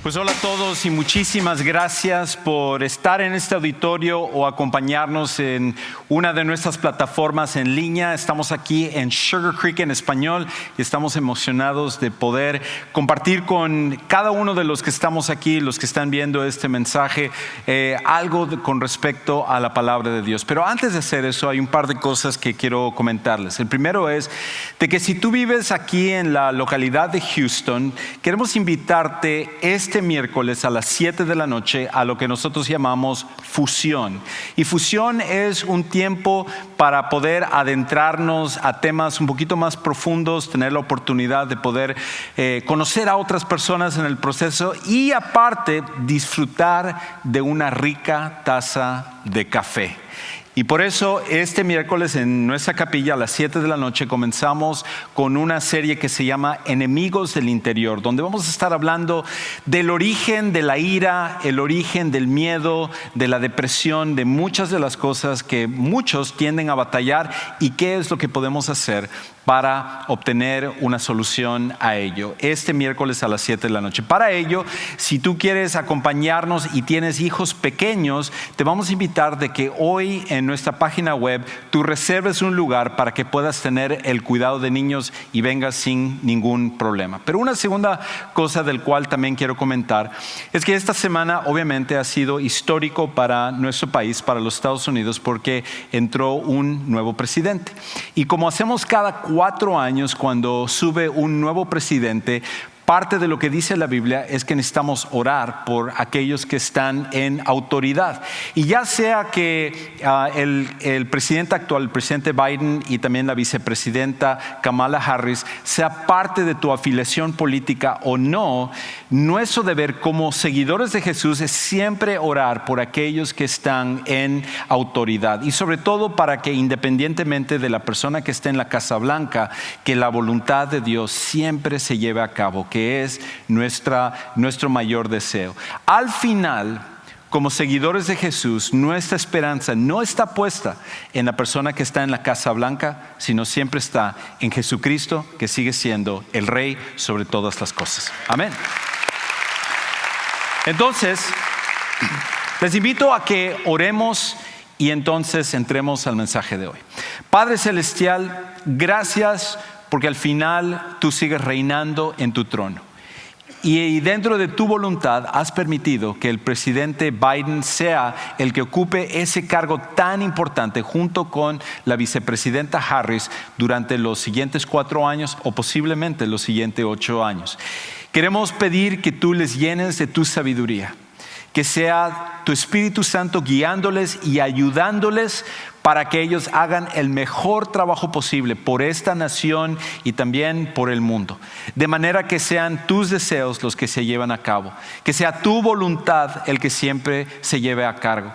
Pues hola a todos y muchísimas gracias por estar en este auditorio o acompañarnos en una de nuestras plataformas en línea. Estamos aquí en Sugar Creek en español y estamos emocionados de poder compartir con cada uno de los que estamos aquí, los que están viendo este mensaje, algo con respecto a la palabra de Dios. Pero antes de hacer eso hay un par de cosas que quiero comentarles. El primero es de que si tú vives aquí en la localidad de Houston, queremos invitarte este miércoles a las 7 de la noche a lo que nosotros llamamos Fusión. Y Fusión es un tiempo para poder adentrarnos a temas un poquito más profundos, tener la oportunidad de poder conocer a otras personas en el proceso y aparte disfrutar de una rica taza de café. Y por eso este miércoles en nuestra capilla a las 7 de la noche comenzamos con una serie que se llama Enemigos del Interior, donde vamos a estar hablando del origen de la ira, el origen del miedo, de la depresión, de muchas de las cosas que muchos tienden a batallar y qué es lo que podemos hacer para obtener una solución a ello. Este miércoles a las 7 de la noche. Para ello, si tú quieres acompañarnos y tienes hijos pequeños, te vamos a invitar de que hoy en nuestra página web tú reserves un lugar para que puedas tener el cuidado de niños y vengas sin ningún problema. Pero una segunda cosa del cual también quiero comentar es que esta semana obviamente ha sido histórico para nuestro país, para los Estados Unidos, porque entró un nuevo presidente. Y como hacemos cada 4 años cuando sube un nuevo presidente, parte de lo que dice la Biblia es que necesitamos orar por aquellos que están en autoridad. Y ya sea que el presidente actual, el presidente Biden y también la vicepresidenta Kamala Harris, sea parte de tu afiliación política o no, nuestro deber como seguidores de Jesús es siempre orar por aquellos que están en autoridad. Y sobre todo para que independientemente de la persona que esté en la Casa Blanca, que la voluntad de Dios siempre se lleve a cabo, que es nuestro mayor deseo. Al final, como seguidores de Jesús, nuestra esperanza no está puesta en la persona que está en la Casa Blanca, sino siempre está en Jesucristo, que sigue siendo el Rey sobre todas las cosas. Amén. Entonces, les invito a que oremos y entonces entremos al mensaje de hoy. Padre Celestial, gracias porque al final tú sigues reinando en tu trono. Y dentro de tu voluntad has permitido que el presidente Biden sea el que ocupe ese cargo tan importante junto con la vicepresidenta Harris durante los siguientes 4 años o posiblemente los siguientes 8 años. Queremos pedir que tú les llenes de tu sabiduría, que sea tu Espíritu Santo guiándoles y ayudándoles para que ellos hagan el mejor trabajo posible por esta nación y también por el mundo. De manera que sean tus deseos los que se llevan a cabo, que sea tu voluntad el que siempre se lleve a cargo.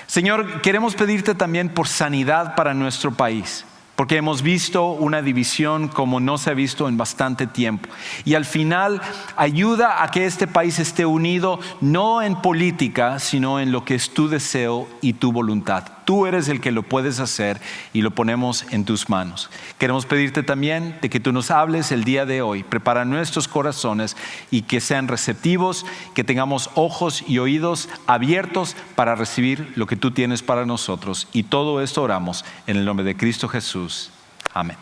Señor, queremos pedirte también por sanidad para nuestro país, porque hemos visto una división como no se ha visto en bastante tiempo. Y al final ayuda a que este país esté unido, no en política, sino en lo que es tu deseo y tu voluntad. Tú eres el que lo puedes hacer y lo ponemos en tus manos. Queremos pedirte también de que tú nos hables el día de hoy. Prepara nuestros corazones y que sean receptivos, que tengamos ojos y oídos abiertos para recibir lo que tú tienes para nosotros. Y todo esto oramos en el nombre de Cristo Jesús. Amén.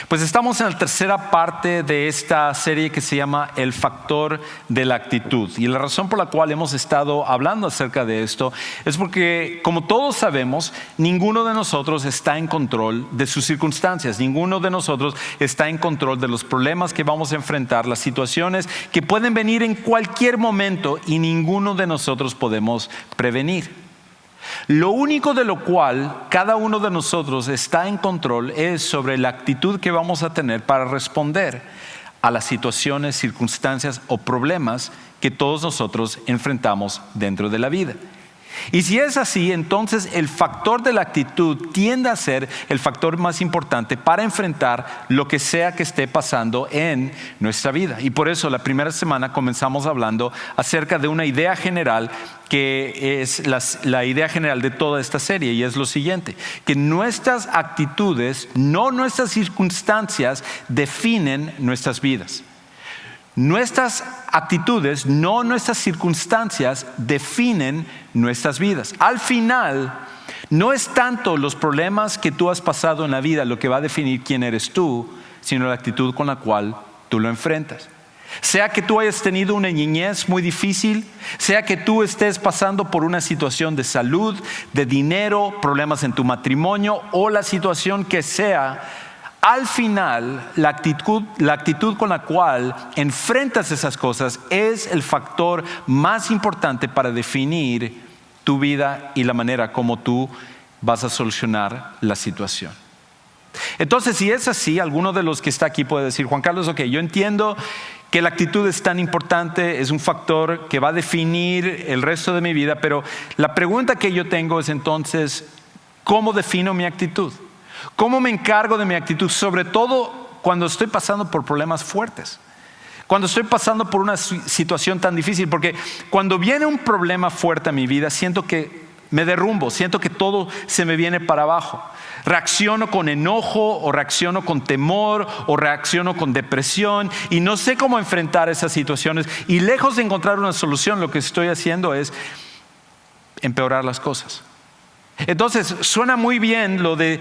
Pues estamos en la tercera parte de esta serie que se llama El Factor de la Actitud. Y la razón por la cual hemos estado hablando acerca de esto es porque, como todos sabemos, ninguno de nosotros está en control de sus circunstancias. Ninguno de nosotros está en control de los problemas que vamos a enfrentar, las situaciones que pueden venir en cualquier momento y ninguno de nosotros podemos prevenir. Lo único de lo cual cada uno de nosotros está en control es sobre la actitud que vamos a tener para responder a las situaciones, circunstancias o problemas que todos nosotros enfrentamos dentro de la vida. Y si es así, entonces el factor de la actitud tiende a ser el factor más importante para enfrentar lo que sea que esté pasando en nuestra vida. Y por eso la primera semana comenzamos hablando acerca de una idea general que es la idea general de toda esta serie, y es lo siguiente: que nuestras actitudes, no nuestras circunstancias, definen nuestras vidas. nuestras actitudes, no nuestras circunstancias, definen nuestras vidas. Al final, no es tanto los problemas que tú has pasado en la vida lo que va a definir quién eres tú, sino la actitud con la cual tú lo enfrentas. Sea que tú hayas tenido una niñez muy difícil, sea que tú estés pasando por una situación de salud, de dinero, problemas en tu matrimonio o la situación que sea, al final la actitud con la cual enfrentas esas cosas es el factor más importante para definir tu vida y la manera como tú vas a solucionar la situación. Entonces, si es así, alguno de los que está aquí puede decir: Juan Carlos, ok, yo entiendo que la actitud es tan importante, es un factor que va a definir el resto de mi vida, pero la pregunta que yo tengo es entonces, ¿cómo defino mi actitud? ¿Cómo me encargo de mi actitud? Sobre todo cuando estoy pasando por problemas fuertes, cuando estoy pasando por una situación tan difícil, porque cuando viene un problema fuerte a mi vida, siento que me derrumbo, siento que todo se me viene para abajo. Reacciono con enojo, o reacciono con temor, o reacciono con depresión, y no sé cómo enfrentar esas situaciones. Y lejos de encontrar una solución, lo que estoy haciendo es empeorar las cosas. Entonces, suena muy bien lo de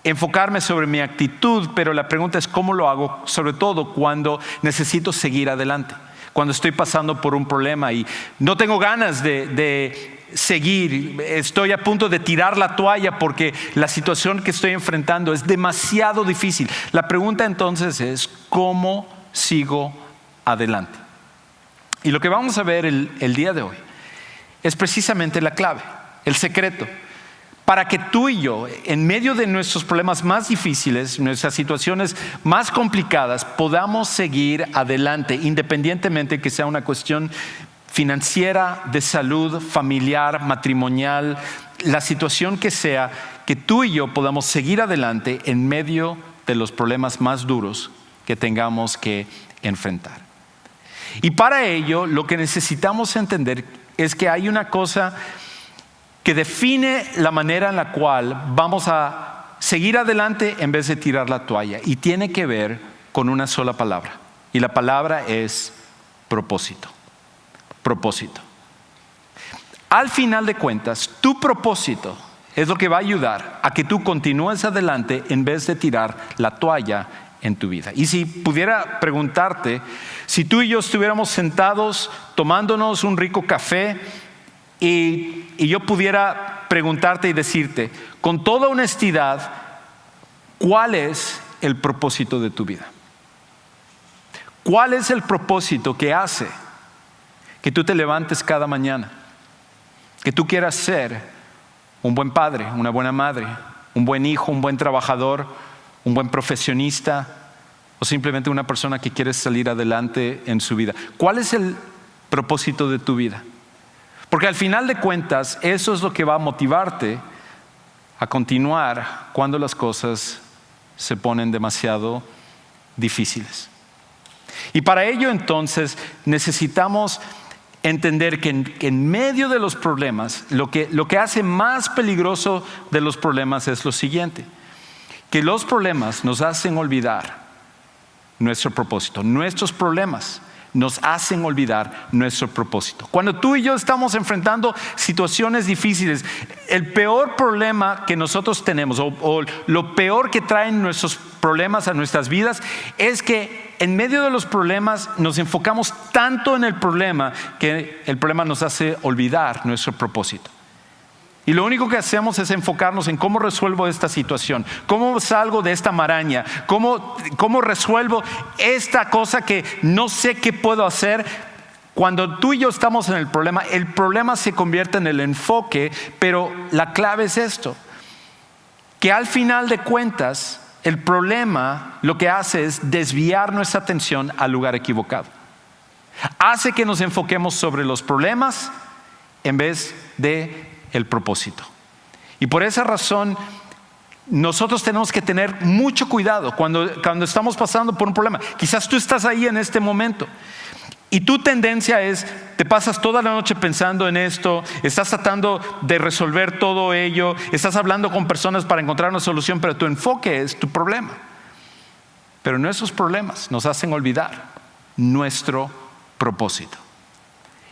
enfocarme sobre mi actitud, pero la pregunta es cómo lo hago, sobre todo cuando necesito seguir adelante, cuando estoy pasando por un problema y no tengo ganas de seguir, estoy a punto de tirar la toalla porque la situación que estoy enfrentando es demasiado difícil. La pregunta entonces es: ¿cómo sigo adelante? Y lo que vamos a ver el día de hoy es precisamente la clave, el secreto, para que tú y yo, en medio de nuestros problemas más difíciles, nuestras situaciones más complicadas, podamos seguir adelante, independientemente que sea una cuestión financiera, de salud, familiar, matrimonial, la situación que sea, que tú y yo podamos seguir adelante en medio de los problemas más duros que tengamos que enfrentar. Y para ello, lo que necesitamos entender es que hay una cosa que define la manera en la cual vamos a seguir adelante en vez de tirar la toalla, y tiene que ver con una sola palabra, y la palabra es propósito. Propósito. Al final de cuentas, tu propósito es lo que va a ayudar a que tú continúes adelante en vez de tirar la toalla en tu vida. Y si pudiera preguntarte, si tú y yo estuviéramos sentados tomándonos un rico café y yo pudiera preguntarte y decirte con toda honestidad, ¿cuál es el propósito de tu vida? ¿Cuál es el propósito que hace que tú te levantes cada mañana, que tú quieras ser un buen padre, una buena madre, un buen hijo, un buen trabajador, un buen profesionista, o simplemente una persona que quiere salir adelante en su vida? ¿Cuál es el propósito de tu vida? Porque al final de cuentas, eso es lo que va a motivarte a continuar cuando las cosas se ponen demasiado difíciles. Y para ello entonces necesitamos entender que en medio de los problemas, lo que hace más peligroso de los problemas es lo siguiente: que los problemas nos hacen olvidar nuestro propósito. Nuestros problemas nos hacen olvidar nuestro propósito. Cuando tú y yo estamos enfrentando situaciones difíciles, el peor problema que nosotros tenemos, o lo peor que traen nuestros problemas a nuestras vidas, es que en medio de los problemas nos enfocamos tanto en el problema que el problema nos hace olvidar nuestro propósito. Y lo único que hacemos es enfocarnos en cómo resuelvo esta situación, cómo salgo de esta maraña, cómo resuelvo esta cosa que no sé qué puedo hacer. Cuando tú y yo estamos en el problema se convierte en el enfoque, pero la clave es esto: que al final de cuentas, el problema lo que hace es desviar nuestra atención al lugar equivocado. Hace que nos enfoquemos sobre los problemas en vez de el propósito. Y por esa razón nosotros tenemos que tener mucho cuidado cuando estamos pasando por un problema. Quizás tú estás ahí en este momento y tu tendencia es, te pasas toda la noche pensando en esto, estás tratando de resolver todo ello, estás hablando con personas para encontrar una solución, pero tu enfoque es tu problema. Pero nuestros problemas nos hacen olvidar nuestro propósito.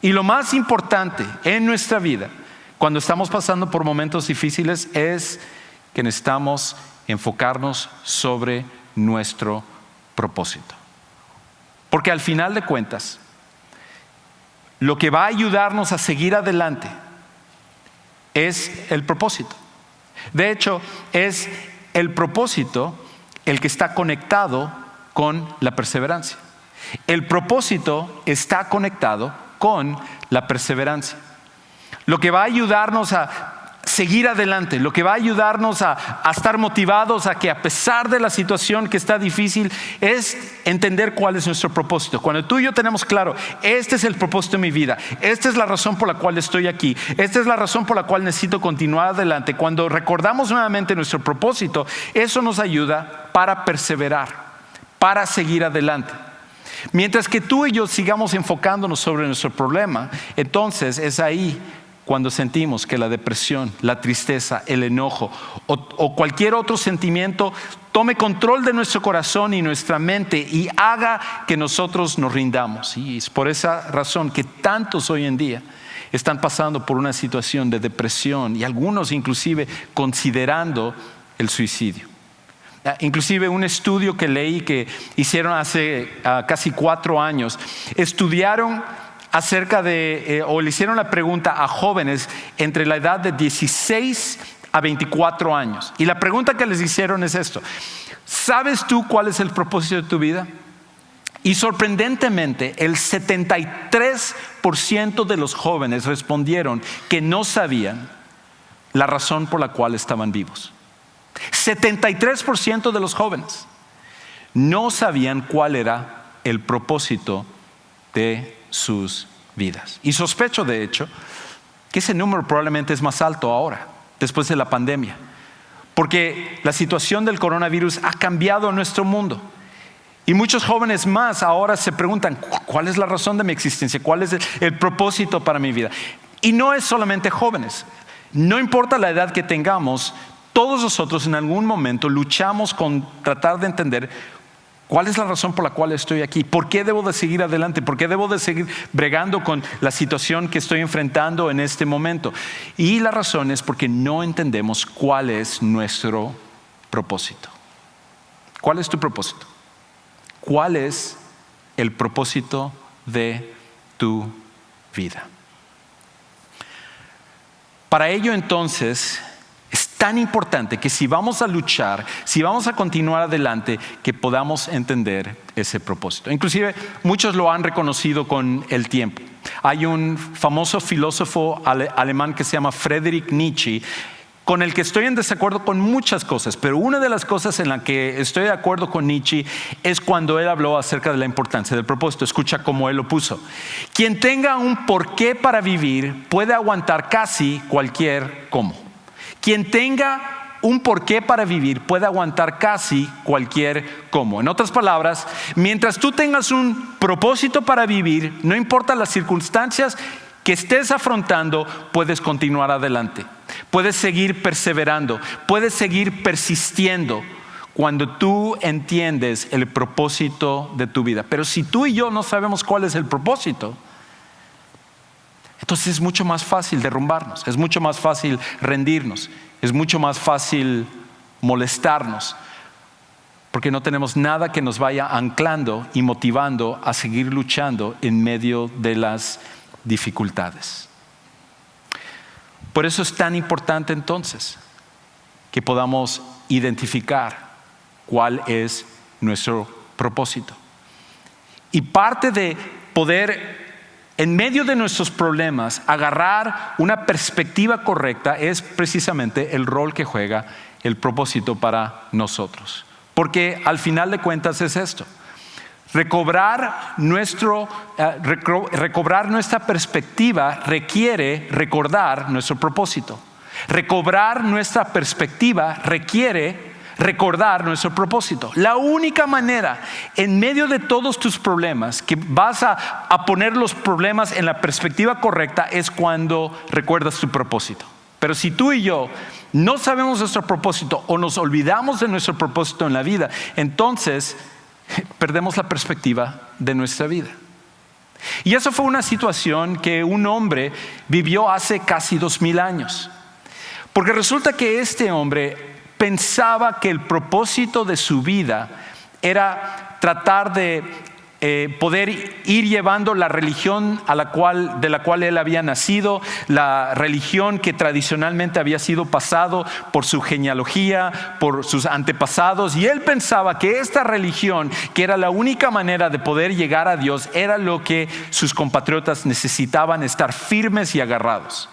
Y lo más importante en nuestra vida, cuando estamos pasando por momentos difíciles, es que necesitamos enfocarnos sobre nuestro propósito. Porque al final de cuentas, lo que va a ayudarnos a seguir adelante es el propósito. De hecho, es el propósito el que está conectado con la perseverancia. El propósito está conectado con la perseverancia. Lo que va a ayudarnos a seguir adelante, lo que va a ayudarnos a estar motivados a que a pesar de la situación que está difícil, es entender cuál es nuestro propósito. Cuando tú y yo tenemos claro, este es el propósito de mi vida, esta es la razón por la cual estoy aquí, esta es la razón por la cual necesito continuar adelante. Cuando recordamos nuevamente nuestro propósito, eso nos ayuda para perseverar, para seguir adelante. Mientras que tú y yo sigamos enfocándonos sobre nuestro problema, entonces es ahí cuando sentimos que la depresión, la tristeza, el enojo o cualquier otro sentimiento tome control de nuestro corazón y nuestra mente y haga que nosotros nos rindamos. Y es por esa razón que tantos hoy en día están pasando por una situación de depresión y algunos inclusive considerando el suicidio. Inclusive un estudio que leí que hicieron hace casi 4 años, estudiaron acerca de, o le hicieron la pregunta a jóvenes entre la edad de 16 a 24 años. Y la pregunta que les hicieron es esto: ¿sabes tú cuál es el propósito de tu vida? Y sorprendentemente, el 73% de los jóvenes respondieron que no sabían la razón por la cual estaban vivos. 73% de los jóvenes no sabían cuál era el propósito de sus vidas. Y sospecho, de hecho, que ese número probablemente es más alto ahora, después de la pandemia, porque la situación del coronavirus ha cambiado nuestro mundo. Y muchos jóvenes más ahora se preguntan, ¿cuál es la razón de mi existencia? ¿Cuál es el propósito para mi vida? Y no es solamente jóvenes. No importa la edad que tengamos, todos nosotros en algún momento luchamos con tratar de entender ¿cuál es la razón por la cual estoy aquí? ¿Por qué debo de seguir adelante? ¿Por qué debo de seguir bregando con la situación que estoy enfrentando en este momento? Y la razón es porque no entendemos cuál es nuestro propósito. ¿Cuál es tu propósito? ¿Cuál es el propósito de tu vida? Para ello, entonces, es tan importante que si vamos a luchar, si vamos a continuar adelante, que podamos entender ese propósito. Inclusive muchos lo han reconocido con el tiempo. Hay un famoso filósofo alemán que se llama Friedrich Nietzsche, con el que estoy en desacuerdo con muchas cosas, pero una de las cosas en la que estoy de acuerdo con Nietzsche es cuando él habló acerca de la importancia del propósito. Escucha cómo él lo puso: quien tenga un porqué para vivir puede aguantar casi cualquier cómo. Quien tenga un porqué para vivir puede aguantar casi cualquier cómo. En otras palabras, mientras tú tengas un propósito para vivir, no importa las circunstancias que estés afrontando, puedes continuar adelante. Puedes seguir perseverando, puedes seguir persistiendo cuando tú entiendes el propósito de tu vida. Pero si tú y yo no sabemos cuál es el propósito, entonces es mucho más fácil derrumbarnos, es mucho más fácil rendirnos, es mucho más fácil molestarnos, porque no tenemos nada que nos vaya anclando y motivando a seguir luchando en medio de las dificultades. Por eso es tan importante entonces que podamos identificar cuál es nuestro propósito. Y parte de poder, en medio de nuestros problemas, agarrar una perspectiva correcta es precisamente el rol que juega el propósito para nosotros. Porque al final de cuentas es esto: recobrar nuestra perspectiva requiere recordar nuestro propósito. Recobrar nuestra perspectiva requiere recordar nuestro propósito. La única manera, en medio de todos tus problemas, que vas a poner los problemas en la perspectiva correcta es cuando recuerdas tu propósito. Pero si tú y yo no sabemos nuestro propósito o nos olvidamos de nuestro propósito en la vida, entonces perdemos la perspectiva de nuestra vida. Y eso fue una situación que un hombre vivió hace casi 2000 años. Porque resulta que este hombre pensaba que el propósito de su vida era tratar de poder ir llevando la religión de la cual él había nacido, la religión que tradicionalmente había sido pasado por su genealogía, por sus antepasados, y él pensaba que esta religión, que era la única manera de poder llegar a Dios, era lo que sus compatriotas necesitaban, estar firmes y agarrados.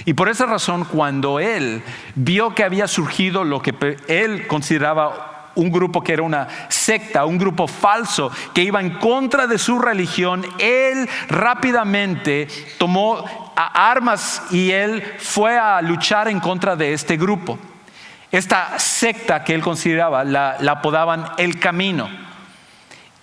Y por esa razón, cuando él vio que había surgido lo que él consideraba un grupo que era una secta, un grupo falso que iba en contra de su religión, él rápidamente tomó armas y él fue a luchar en contra de este grupo. Esta secta que él consideraba la apodaban El Camino.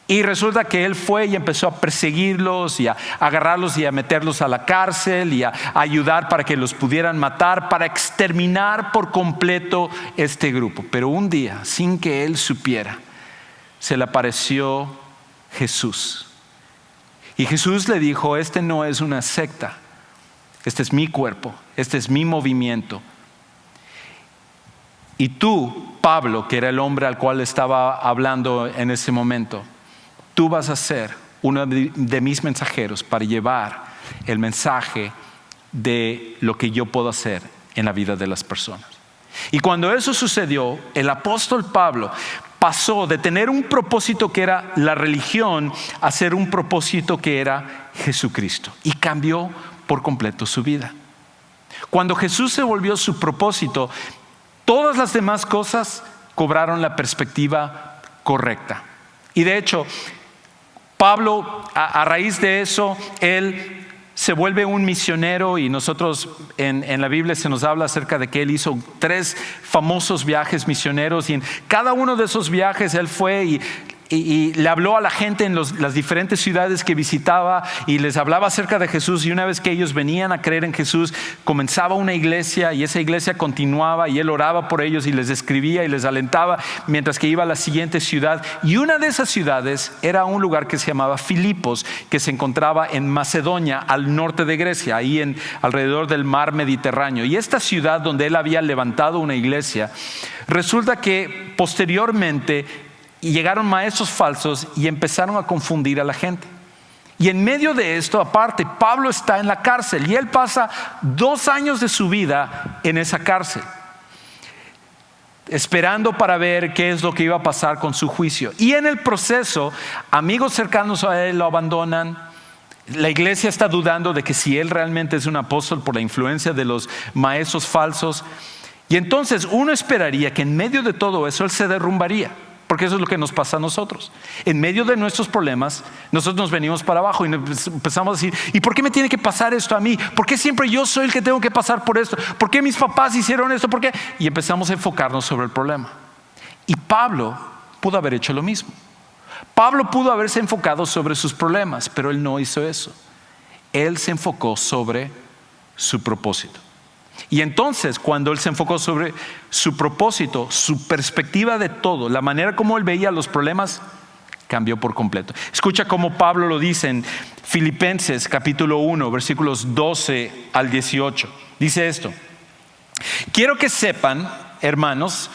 Y resulta que él fue y empezó a perseguirlos y a agarrarlos y a meterlos a la cárcel y a ayudar para que los pudieran matar, para exterminar por completo este grupo. Pero un día, sin que él supiera, se le apareció Jesús. Y Jesús le dijo: este no es una secta, este es mi cuerpo, este es mi movimiento. Y tú, Pablo, que era el hombre al cual estaba hablando en ese momento, tú vas a ser uno de mis mensajeros para llevar el mensaje de lo que yo puedo hacer en la vida de las personas. Y cuando eso sucedió, el apóstol Pablo pasó de tener un propósito que era la religión a ser un propósito que era Jesucristo, y cambió por completo su vida. Cuando Jesús se volvió su propósito, todas las demás cosas cobraron la perspectiva correcta. Y de hecho, Pablo, a raíz de eso, él se vuelve un misionero, y nosotros en la Biblia se nos habla acerca de que él hizo 3 famosos viajes misioneros, y en cada uno de esos viajes él fue y le habló a la gente en las diferentes ciudades que visitaba, y les hablaba acerca de Jesús. Y una vez que ellos venían a creer en Jesús, comenzaba una iglesia, y esa iglesia continuaba, y él oraba por ellos y les escribía y les alentaba mientras que iba a la siguiente ciudad. Y una de esas ciudades era un lugar que se llamaba Filipos, que se encontraba en Macedonia, al norte de Grecia, ahí alrededor del mar Mediterráneo. Y esta ciudad donde él había levantado una iglesia, resulta que posteriormente llegaron maestros falsos y empezaron a confundir a la gente. Y en medio de esto, aparte, Pablo está en la cárcel, y él pasa 2 años de su vida en esa cárcel, esperando para ver qué es lo que iba a pasar con su juicio. Y en el proceso, amigos cercanos a él lo abandonan. La iglesia está dudando de que si él realmente es un apóstol por la influencia de los maestros falsos. Y entonces uno esperaría que en medio de todo eso él se derrumbaría, porque eso es lo que nos pasa a nosotros. En medio de nuestros problemas, nosotros nos venimos para abajo y empezamos a decir: ¿y por qué me tiene que pasar esto a mí? ¿Por qué siempre yo soy el que tengo que pasar por esto? ¿Por qué mis papás hicieron esto? ¿Por qué? Y empezamos a enfocarnos sobre el problema. Y Pablo pudo haber hecho lo mismo. Pablo pudo haberse enfocado sobre sus problemas, pero él no hizo eso. Él se enfocó sobre su propósito. Y entonces, cuando él se enfocó sobre su propósito, su perspectiva de todo, la manera como él veía los problemas, cambió por completo. Escucha cómo Pablo lo dice en Filipenses capítulo 1, versículos 12 al 18. Dice esto: quiero que sepan, hermanos,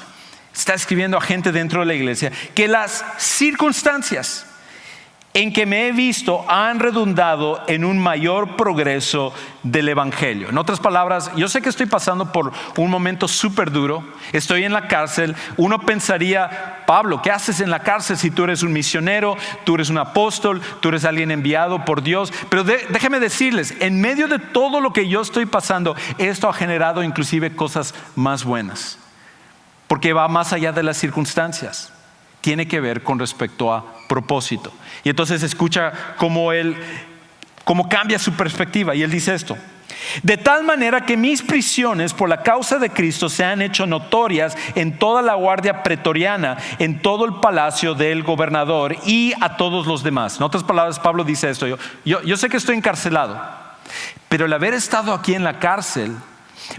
está escribiendo a gente dentro de la iglesia, que las circunstancias en que me he visto han redundado en un mayor progreso del evangelio. En otras palabras, yo sé que estoy pasando por un momento súper duro, estoy en la cárcel. Uno pensaría: Pablo, ¿qué haces en la cárcel si tú eres un misionero, tú eres un apóstol, tú eres alguien enviado por Dios? Pero déjenme decirles, en medio de todo lo que yo estoy pasando, esto ha generado inclusive cosas más buenas, porque va más allá de las circunstancias. Tiene que ver con respecto a propósito. Y entonces escucha cómo cambia su perspectiva. Y él dice esto: de tal manera que mis prisiones por la causa de Cristo se han hecho notorias en toda la guardia pretoriana, en todo el palacio del gobernador y a todos los demás. En otras palabras, Pablo dice esto: yo sé que estoy encarcelado, pero el haber estado aquí en la cárcel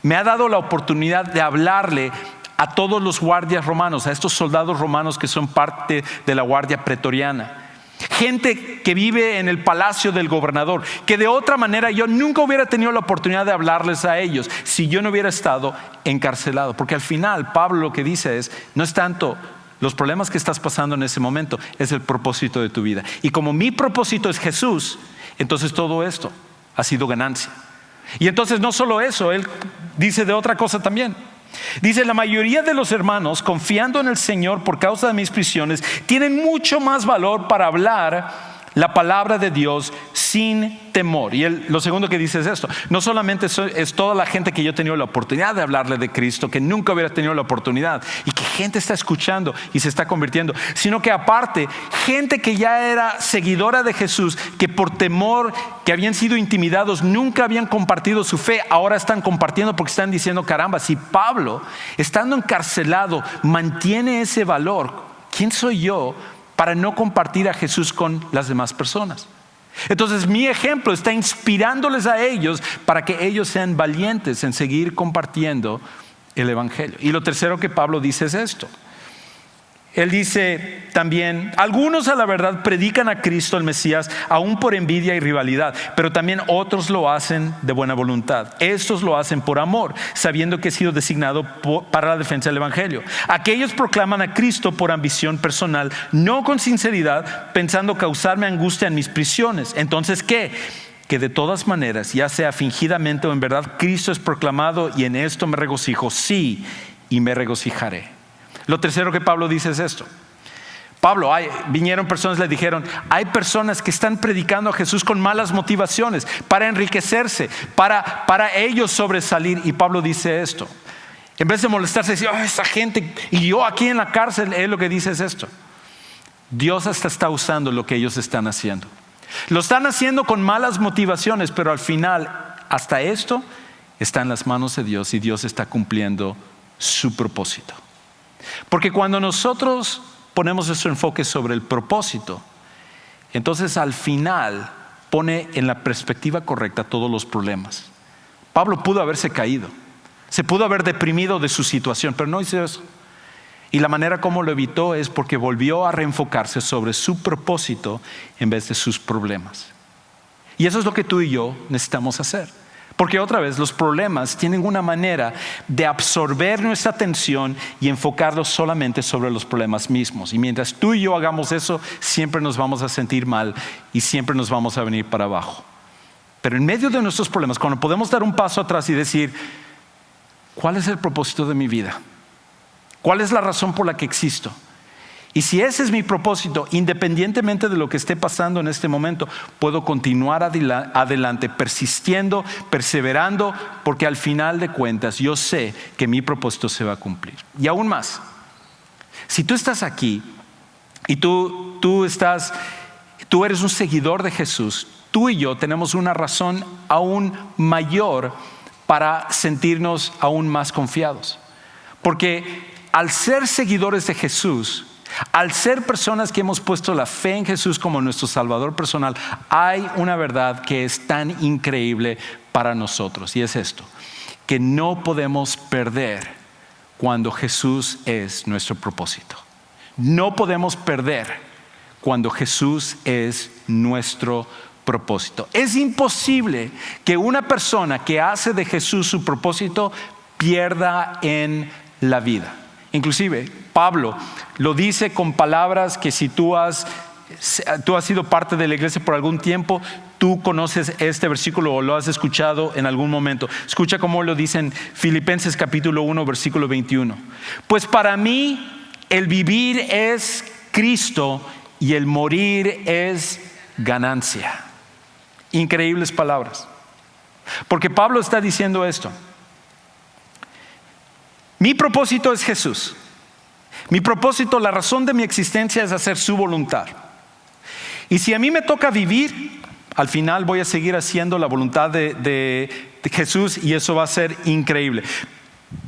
me ha dado la oportunidad de hablarle a todos los guardias romanos, a estos soldados romanos que son parte de la guardia pretoriana. Gente que vive en el palacio del gobernador, que de otra manera yo nunca hubiera tenido la oportunidad de hablarles a ellos si yo no hubiera estado encarcelado. Porque al final Pablo lo que dice es, no es tanto los problemas que estás pasando en ese momento, es el propósito de tu vida. Y como mi propósito es Jesús, entonces todo esto ha sido ganancia. Y entonces no solo eso, él dice de otra cosa también. Dice, la mayoría de los hermanos, confiando en el Señor por causa de mis prisiones, tienen mucho más valor para hablar la palabra de Dios sin temor. Y lo segundo que dice es esto: no solamente es toda la gente que yo he tenido la oportunidad de hablarle de Cristo, que nunca hubiera tenido la oportunidad, y que gente está escuchando y se está convirtiendo, sino que aparte, gente que ya era seguidora de Jesús, que por temor, que habían sido intimidados, nunca habían compartido su fe, ahora están compartiendo porque están diciendo, caramba, si Pablo, estando encarcelado, mantiene ese valor, ¿quién soy yo para no compartir a Jesús con las demás personas? Entonces mi ejemplo está inspirándoles a ellos para que ellos sean valientes en seguir compartiendo el evangelio. Y lo tercero que Pablo dice es esto. Él dice también, algunos a la verdad predican a Cristo el Mesías aún por envidia y rivalidad, pero también otros lo hacen de buena voluntad. Estos lo hacen por amor, sabiendo que he sido designado para la defensa del evangelio. Aquellos proclaman a Cristo por ambición personal, no con sinceridad, pensando causarme angustia en mis prisiones. Entonces, ¿qué? Que de todas maneras, ya sea fingidamente o en verdad, Cristo es proclamado, y en esto me regocijo, sí, y me regocijaré. Lo tercero que Pablo dice es esto. Pablo, vinieron personas, le dijeron, hay personas que están predicando a Jesús con malas motivaciones, para enriquecerse, para ellos sobresalir. Y Pablo dice esto. En vez de molestarse, decir, esa gente, y yo aquí en la cárcel, él lo que dice es esto: Dios hasta está usando lo que ellos están haciendo. Lo están haciendo con malas motivaciones, pero al final, hasta esto está en las manos de Dios, y Dios está cumpliendo su propósito. Porque cuando nosotros ponemos nuestro enfoque sobre el propósito, entonces al final pone en la perspectiva correcta todos los problemas. Pablo pudo haberse caído, se pudo haber deprimido de su situación, pero no hizo eso. Y la manera como lo evitó es porque volvió a reenfocarse sobre su propósito en vez de sus problemas. Y eso es lo que tú y yo necesitamos hacer. Porque otra vez, los problemas tienen una manera de absorber nuestra atención y enfocarlos solamente sobre los problemas mismos. Y mientras tú y yo hagamos eso, siempre nos vamos a sentir mal y siempre nos vamos a venir para abajo. Pero en medio de nuestros problemas, cuando podemos dar un paso atrás y decir, ¿cuál es el propósito de mi vida? ¿Cuál es la razón por la que existo? Y si ese es mi propósito, independientemente de lo que esté pasando en este momento, puedo continuar adelante, persistiendo, perseverando, porque al final de cuentas yo sé que mi propósito se va a cumplir. Y aún más, si tú estás aquí y tú eres un seguidor de Jesús, tú y yo tenemos una razón aún mayor para sentirnos aún más confiados. Porque al ser seguidores de Jesús, al ser personas que hemos puesto la fe en Jesús como nuestro Salvador personal, hay una verdad que es tan increíble para nosotros, y es esto: que no podemos perder cuando Jesús es nuestro propósito. No podemos perder cuando Jesús es nuestro propósito. Es imposible que una persona que hace de Jesús su propósito pierda en la vida. Inclusive Pablo lo dice con palabras que si tú has sido parte de la iglesia por algún tiempo, tú conoces este versículo o lo has escuchado en algún momento. Escucha cómo lo dice en Filipenses capítulo 1 versículo 21. Pues para mí el vivir es Cristo y el morir es ganancia. Increíbles palabras. Porque Pablo está diciendo esto: mi propósito es Jesús. Mi propósito, la razón de mi existencia es hacer su voluntad. Y si a mí me toca vivir, al final voy a seguir haciendo la voluntad de Jesús, y eso va a ser increíble.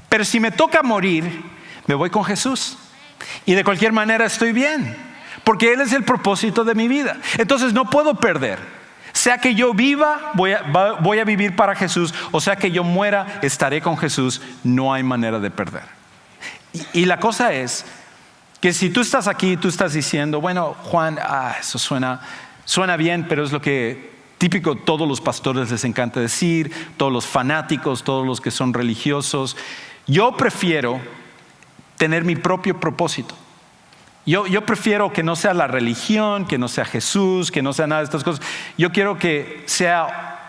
Pero si me toca morir, me voy con Jesús. Y de cualquier manera estoy bien, porque Él es el propósito de mi vida. Entonces no puedo perder. Sea que yo viva, voy a vivir para Jesús, o sea que yo muera, estaré con Jesús. No hay manera de perder. Y la cosa es Que si tú estás aquí, tú estás diciendo, bueno, Juan, eso suena bien, pero es lo que típico todos los pastores les encanta decir, todos los fanáticos, todos los que son religiosos. Yo prefiero tener mi propio propósito. Yo prefiero que no sea la religión, que no sea Jesús, que no sea nada de estas cosas. Yo quiero que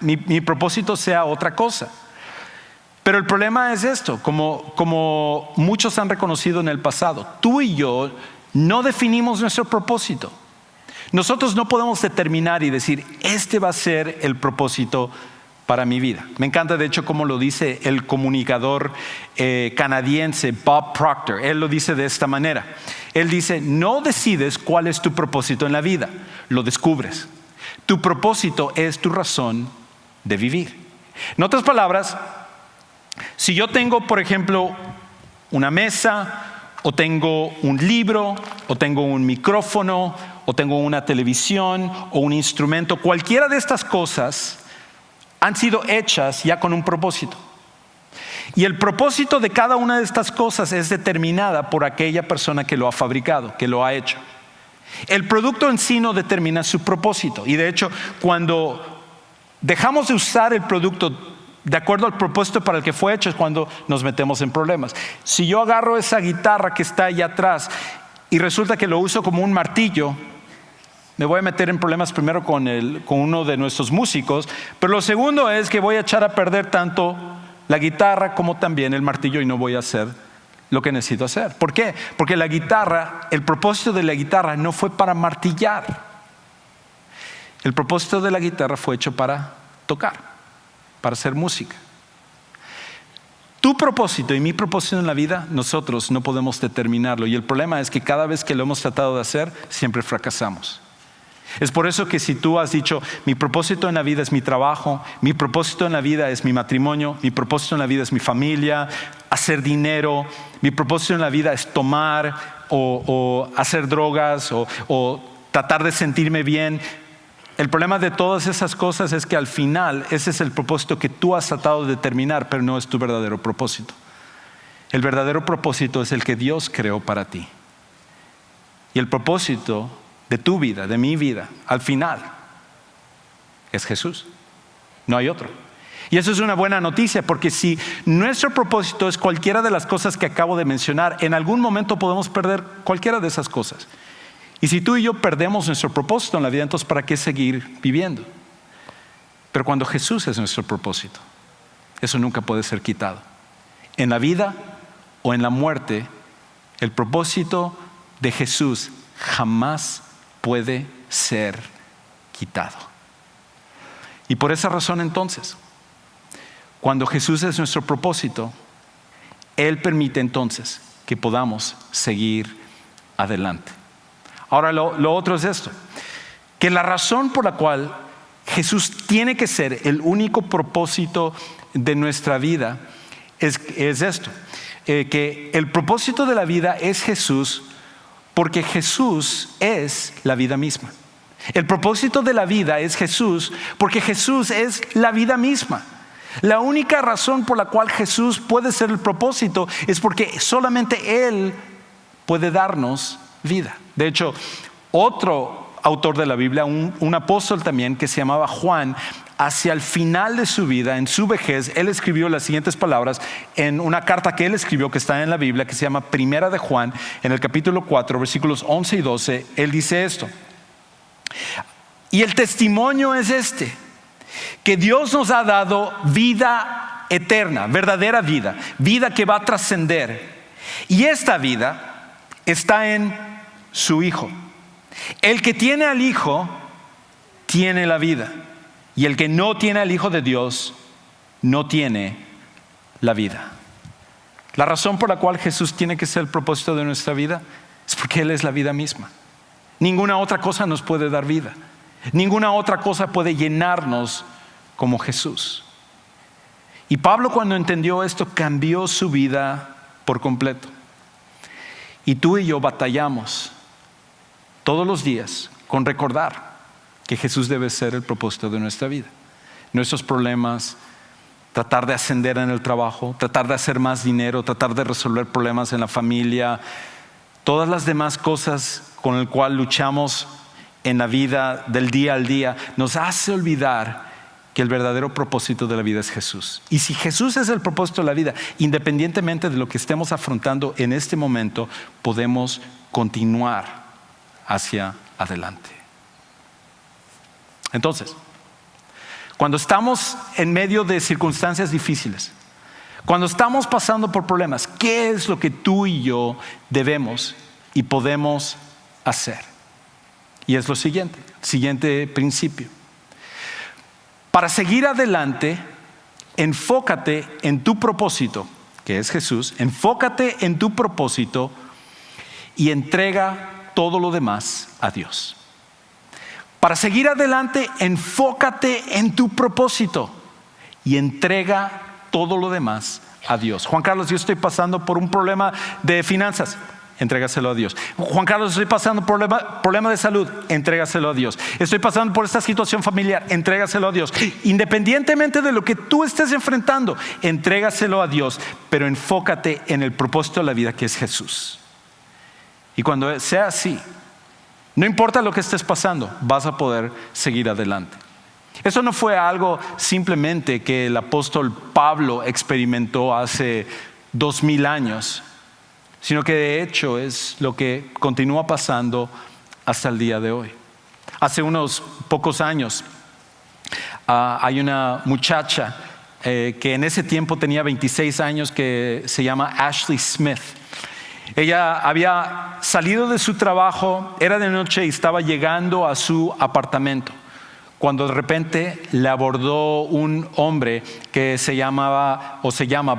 mi propósito sea otra cosa. Pero el problema es esto, como muchos han reconocido en el pasado, tú y yo no definimos nuestro propósito. Nosotros no podemos determinar y decir, este va a ser el propósito para mi vida. Me encanta de hecho cómo lo dice el comunicador canadiense Bob Proctor. Él lo dice de esta manera. Él dice, no decides cuál es tu propósito en la vida, lo descubres. Tu propósito es tu razón de vivir. En otras palabras, si yo tengo, por ejemplo, una mesa, o tengo un libro, o tengo un micrófono, o tengo una televisión, o un instrumento, cualquiera de estas cosas han sido hechas ya con un propósito. Y el propósito de cada una de estas cosas es determinada por aquella persona que lo ha fabricado, que lo ha hecho. El producto en sí no determina su propósito. Y de hecho, cuando dejamos de usar el producto de acuerdo al propósito para el que fue hecho, es cuando nos metemos en problemas. Si yo agarro esa guitarra que está allá atrás y resulta que lo uso como un martillo, me voy a meter en problemas primero con uno de nuestros músicos, pero lo segundo es que voy a echar a perder tanto la guitarra como también el martillo y no voy a hacer lo que necesito hacer. ¿Por qué? Porque la guitarra, el propósito de la guitarra no fue para martillar. El propósito de la guitarra fue hecho para tocar, para hacer música. Tu propósito y mi propósito en la vida, nosotros no podemos determinarlo. Y el problema es que cada vez que lo hemos tratado de hacer, siempre fracasamos. Es por eso que si tú has dicho, mi propósito en la vida es mi trabajo, mi propósito en la vida es mi matrimonio, mi propósito en la vida es mi familia, hacer dinero, mi propósito en la vida es tomar o hacer drogas o tratar de sentirme bien. El problema de todas esas cosas es que al final ese es el propósito que tú has tratado de determinar, pero no es tu verdadero propósito. El verdadero propósito es el que Dios creó para ti. Y el propósito de tu vida, de mi vida, al final, es Jesús. No hay otro. Y eso es una buena noticia, porque si nuestro propósito es cualquiera de las cosas que acabo de mencionar, en algún momento podemos perder cualquiera de esas cosas. Y si tú y yo perdemos nuestro propósito en la vida, entonces ¿para qué seguir viviendo? Pero cuando Jesús es nuestro propósito, eso nunca puede ser quitado. En la vida o en la muerte, el propósito de Jesús jamás puede ser quitado. Y por esa razón entonces, cuando Jesús es nuestro propósito, Él permite entonces que podamos seguir adelante. Ahora lo otro es esto, que la razón por la cual Jesús tiene que ser el único propósito de nuestra vida es esto, que el propósito de la vida es Jesús, porque Jesús es la vida misma. El propósito de la vida es Jesús, porque Jesús es la vida misma. La única razón por la cual Jesús puede ser el propósito es porque solamente Él puede darnos vida. De hecho, otro autor de la Biblia, un apóstol también que se llamaba Juan, hacia el final de su vida, en su vejez, él escribió las siguientes palabras en una carta que él escribió que está en la Biblia, que se llama Primera de Juan, en el capítulo 4, versículos 11 y 12. Él dice esto: y el testimonio es este, que Dios nos ha dado vida eterna, verdadera vida, vida que va a trascender. Y esta vida está en su Hijo. El que tiene al Hijo tiene la vida, y el que no tiene al Hijo de Dios no tiene la vida. La razón por la cual Jesús tiene que ser el propósito de nuestra vida es porque Él es la vida misma. Ninguna otra cosa nos puede dar vida. Ninguna otra cosa puede llenarnos como Jesús. Y Pablo, cuando entendió esto, cambió su vida por completo. Y tú y yo batallamos todos los días con recordar que Jesús debe ser el propósito de nuestra vida. Nuestros problemas, tratar de ascender en el trabajo, tratar de hacer más dinero, tratar de resolver problemas en la familia, todas las demás cosas con las cuales luchamos en la vida del día al día, nos hace olvidar que el verdadero propósito de la vida es Jesús. Y si Jesús es el propósito de la vida, independientemente de lo que estemos afrontando en este momento, podemos continuar hacia adelante. Entonces, cuando estamos en medio de circunstancias difíciles, cuando estamos pasando por problemas, ¿qué es lo que tú y yo debemos y podemos hacer? Y es lo siguiente principio. Para seguir adelante, enfócate en tu propósito, que es Jesús. Enfócate en tu propósito y entrega todo lo demás a Dios. Para seguir adelante, enfócate en tu propósito y entrega todo lo demás a Dios. Juan Carlos, yo estoy pasando por un problema de finanzas. Entrégaselo a Dios. Juan Carlos, estoy pasando por problema de salud. Entrégaselo a Dios. Estoy pasando por esta situación familiar. Entrégaselo a Dios. Independientemente de lo que tú estés enfrentando, entrégaselo a Dios, pero enfócate en el propósito de la vida, que es Jesús. Y cuando sea así, no importa lo que estés pasando, vas a poder seguir adelante. Eso no fue algo simplemente que el apóstol Pablo experimentó hace 2000 años, sino que de hecho es lo que continúa pasando hasta el día de hoy. Hace unos pocos años hay una muchacha que en ese tiempo tenía 26 años, que se llama Ashley Smith. Ella había salido de su trabajo, era de noche y estaba llegando a su apartamento, cuando de repente le abordó un hombre que se llama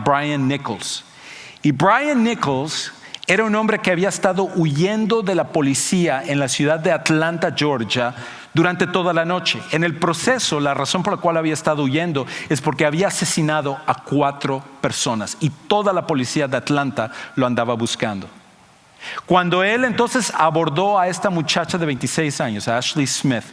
Brian Nichols. Y Brian Nichols era un hombre que había estado huyendo de la policía en la ciudad de Atlanta, Georgia, durante toda la noche. En el proceso, la razón por la cual había estado huyendo es porque había asesinado a 4 personas y toda la policía de Atlanta lo andaba buscando. Cuando él entonces abordó a esta muchacha de 26 años, a Ashley Smith,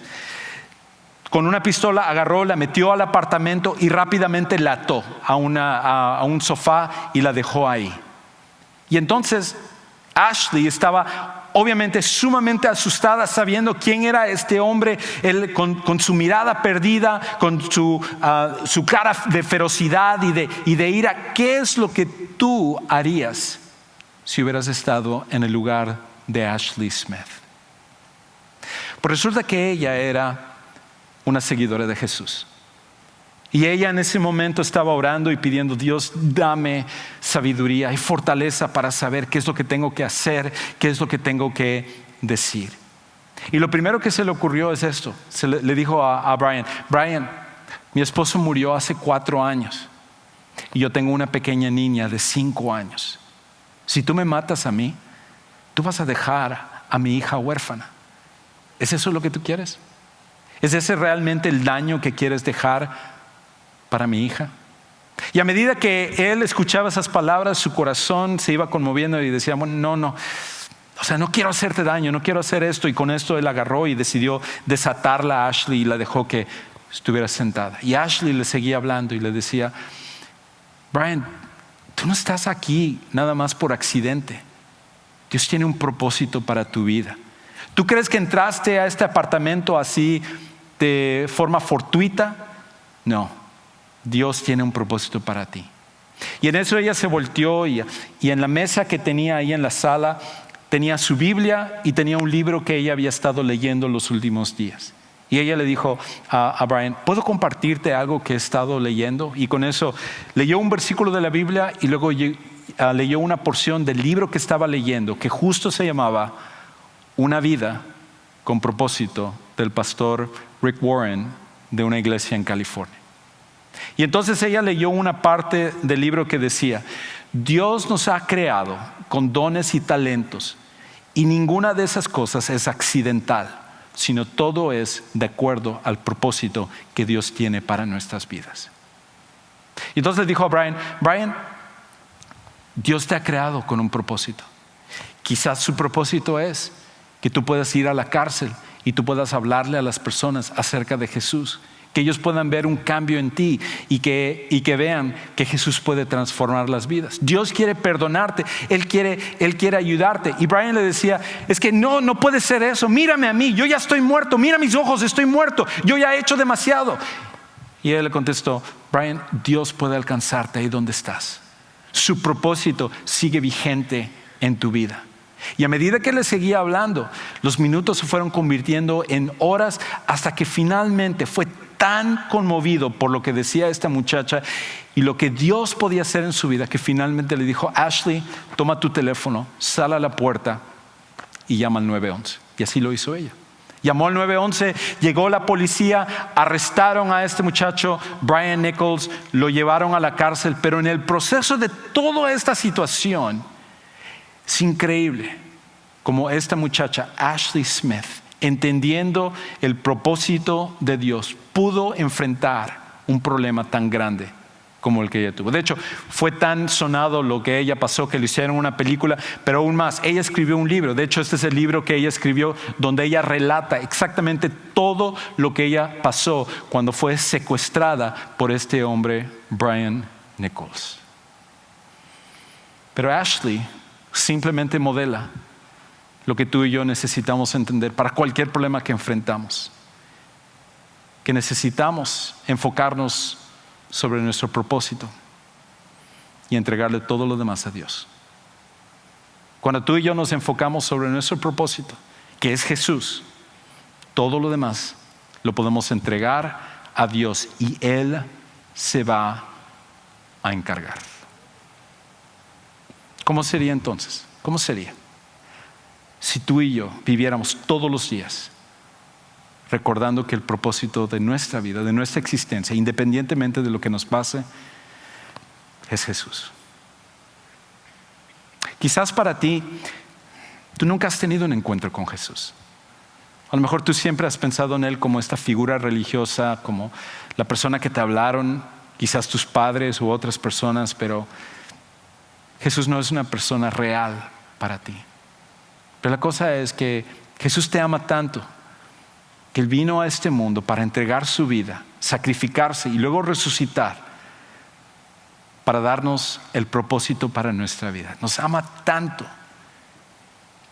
con una pistola agarró, la metió al apartamento y rápidamente la ató a un sofá y la dejó ahí. Y entonces Ashley estaba obviamente sumamente asustada, sabiendo quién era este hombre, él con su mirada perdida, con su cara de ferocidad y de ira. ¿Qué es lo que tú harías si hubieras estado en el lugar de Ashley Smith? Pues resulta que ella era una seguidora de Jesús. Y ella en ese momento estaba orando y pidiendo: Dios, dame sabiduría y fortaleza para saber qué es lo que tengo que hacer, qué es lo que tengo que decir. Y lo primero que se le ocurrió es esto. Le dijo a Brian, mi esposo murió hace 4 años y yo tengo una pequeña niña de 5 años. Si tú me matas a mí, tú vas a dejar a mi hija huérfana. ¿Es eso lo que tú quieres? ¿Es ese realmente el daño que quieres dejar para mi hija? Y a medida que él escuchaba esas palabras, su corazón se iba conmoviendo y decía: bueno, no, quiero hacerte daño, no quiero hacer esto. Y con esto él agarró y decidió desatarla a Ashley y la dejó que estuviera sentada. Y Ashley le seguía hablando y le decía: Brian, tú no estás aquí nada más por accidente. Dios tiene un propósito para tu vida. ¿Tú crees que entraste a este apartamento así de forma fortuita? No, Dios tiene un propósito para ti. Y en eso ella se volteó y en la mesa que tenía ahí en la sala tenía su Biblia y tenía un libro que ella había estado leyendo los últimos días. Y ella le dijo a Brian: ¿puedo compartirte algo que he estado leyendo? Y con eso leyó un versículo de la Biblia y luego leyó una porción del libro que estaba leyendo, que justo se llamaba Una vida con propósito, del pastor Rick Warren, de una iglesia en California. Y entonces ella leyó una parte del libro que decía: Dios nos ha creado con dones y talentos, y ninguna de esas cosas es accidental, sino todo es de acuerdo al propósito que Dios tiene para nuestras vidas. Y entonces le dijo a Brian, Dios te ha creado con un propósito. Quizás su propósito es que tú puedas ir a la cárcel y tú puedas hablarle a las personas acerca de Jesús, que ellos puedan ver un cambio en ti y que vean que Jesús puede transformar las vidas. Dios quiere perdonarte, Él quiere ayudarte. Y Brian le decía, es que no puede ser eso, mírame a mí, yo ya estoy muerto, mira mis ojos, estoy muerto, yo ya he hecho demasiado. Y él le contestó, Brian, Dios puede alcanzarte ahí donde estás. Su propósito sigue vigente en tu vida. Y a medida que le seguía hablando, los minutos se fueron convirtiendo en horas hasta que finalmente fue tan conmovido por lo que decía esta muchacha y lo que Dios podía hacer en su vida, que finalmente le dijo, Ashley, toma tu teléfono, sal a la puerta y llama al 911. Y así lo hizo ella. Llamó al 911, llegó la policía, arrestaron a este muchacho, Brian Nichols, lo llevaron a la cárcel, pero en el proceso de toda esta situación, es increíble como esta muchacha, Ashley Smith, entendiendo el propósito de Dios, pudo enfrentar un problema tan grande como el que ella tuvo. De hecho, fue tan sonado lo que ella pasó que le hicieron una película, pero aún más, ella escribió un libro. De hecho, este es el libro que ella escribió donde ella relata exactamente todo lo que ella pasó cuando fue secuestrada por este hombre, Brian Nichols. Pero Ashley simplemente modela lo que tú y yo necesitamos entender para cualquier problema que enfrentamos, que necesitamos enfocarnos sobre nuestro propósito y entregarle todo lo demás a Dios. Cuando tú y yo nos enfocamos sobre nuestro propósito, que es Jesús, todo lo demás lo podemos entregar a Dios y Él se va a encargar. ¿Cómo sería entonces? ¿Cómo sería si tú y yo viviéramos todos los días recordando que el propósito de nuestra vida, de nuestra existencia, independientemente de lo que nos pase, es Jesús? Quizás para ti, tú nunca has tenido un encuentro con Jesús. A lo mejor tú siempre has pensado en Él como esta figura religiosa, como la persona que te hablaron, quizás tus padres u otras personas, pero Jesús no es una persona real para ti. Pero la cosa es que Jesús te ama tanto que Él vino a este mundo para entregar su vida, sacrificarse y luego resucitar para darnos el propósito para nuestra vida. Nos ama tanto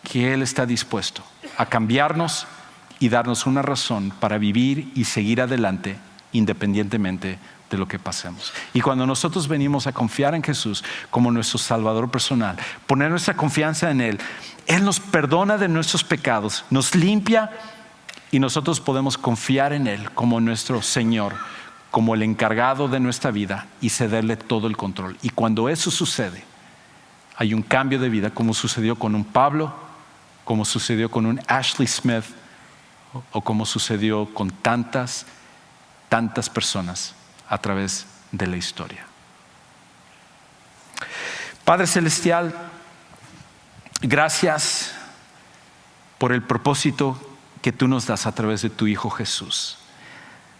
que Él está dispuesto a cambiarnos y darnos una razón para vivir y seguir adelante independientemente de lo que pasemos. Y cuando nosotros venimos a confiar en Jesús como nuestro Salvador personal, poner nuestra confianza en Él, Él nos perdona de nuestros pecados, nos limpia y nosotros podemos confiar en Él como nuestro Señor, como el encargado de nuestra vida y cederle todo el control. Y cuando eso sucede, hay un cambio de vida, como sucedió con un Pablo, como sucedió con un Ashley Smith o como sucedió con tantas personas a través de la historia. Padre Celestial, gracias por el propósito que tú nos das a través de tu Hijo Jesús.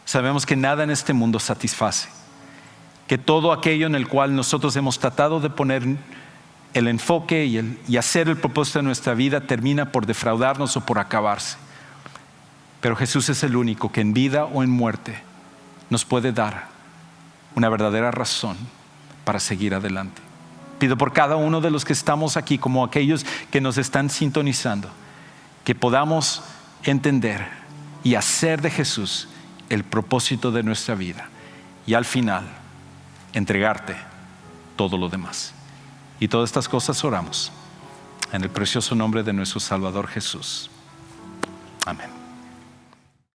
Sabemos que nada en este mundo satisface, que todo aquello en el cual nosotros hemos tratado de poner el enfoque y hacer el propósito de nuestra vida termina por defraudarnos o por acabarse. Pero Jesús es el único que en vida o en muerte nos puede dar una verdadera razón para seguir adelante. Pido por cada uno de los que estamos aquí, como aquellos que nos están sintonizando, que podamos entender y hacer de Jesús el propósito de nuestra vida y al final entregarte todo lo demás. Y todas estas cosas oramos en el precioso nombre de nuestro Salvador Jesús. Amén.